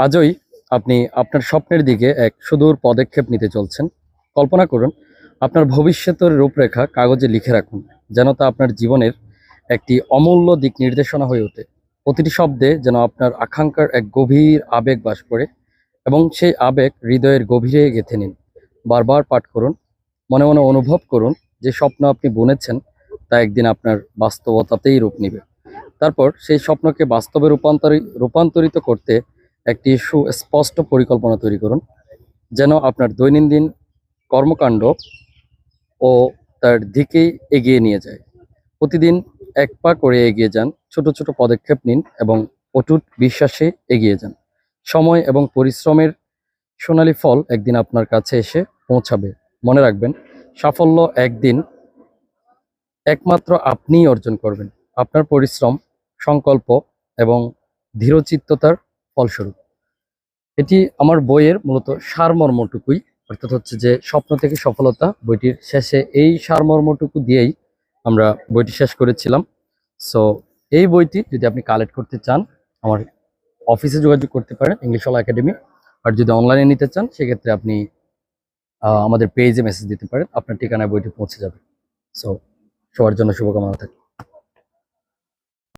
আজই আপনি আপনার স্বপ্নের দিকে এক সুদূর পদক্ষেপ নিতে চলছেন। কল্পনা করুন, আপনার ভবিষ্যতের রূপরেখা কাগজে লিখে রাখুন, যেন তা আপনার জীবনের একটি অমূল্য দিক নির্দেশনা হয়ে ওঠে। প্রতিটি শব্দে যেন আপনার আকাঙ্ক্ষার এক গভীর আবেগ বাস করে এবং সেই আবেগ হৃদয়ের গভীরে গেঁথে নিন। বারবার পাঠ করুন, মনে মনে অনুভব করুন যে স্বপ্ন আপনি বুনেছেন তা একদিন আপনার বাস্তবতাতেই রূপ নেবে। তারপর সেই স্বপ্নকে বাস্তবে রূপান্তরিত করতে একটি সুস্পষ্ট পরিকল্পনা তৈরি করুন, যেন আপনার দৈনন্দিন কর্মকাণ্ড ও তার দিকেই এগিয়ে নিয়ে যায়। প্রতিদিন এক পা করে এগিয়ে যান, ছোট ছোট পদক্ষেপ নিন এবং অটুট বিশ্বাসে এগিয়ে যান। সময় এবং পরিশ্রমের সোনালী ফল একদিন আপনার কাছে এসে পৌঁছাবে। মনে রাখবেন, সাফল্য একদিন একমাত্র আপনিই অর্জন করবেন, আপনার পরিশ্রম, সংকল্প এবং দৃঢ়চিত্ততার ফলস্বরূপ। এটি আমার বইয়ের মূলত সারমর্মটুকুই, অর্থাৎ হচ্ছে যে স্বপ্ন থেকে সফলতা বইটির শেষে এই সারমর্মটুকু দিয়েই আমরা বইটি শেষ করেছিলাম। সো এই বইটি যদি আপনি কালেক্ট করতে চান, আমার অফিসে যোগাযোগ করতে পারেন, ইংলিশ ওয়ালা একাডেমি। আর যদি অনলাইনে নিতে চান সেক্ষেত্রে আপনি আমাদের পেজে মেসেজ দিতে পারেন, আপনার ঠিকানায় বইটি পৌঁছে যাবে। সো সবার জন্য শুভকামনা থাকে।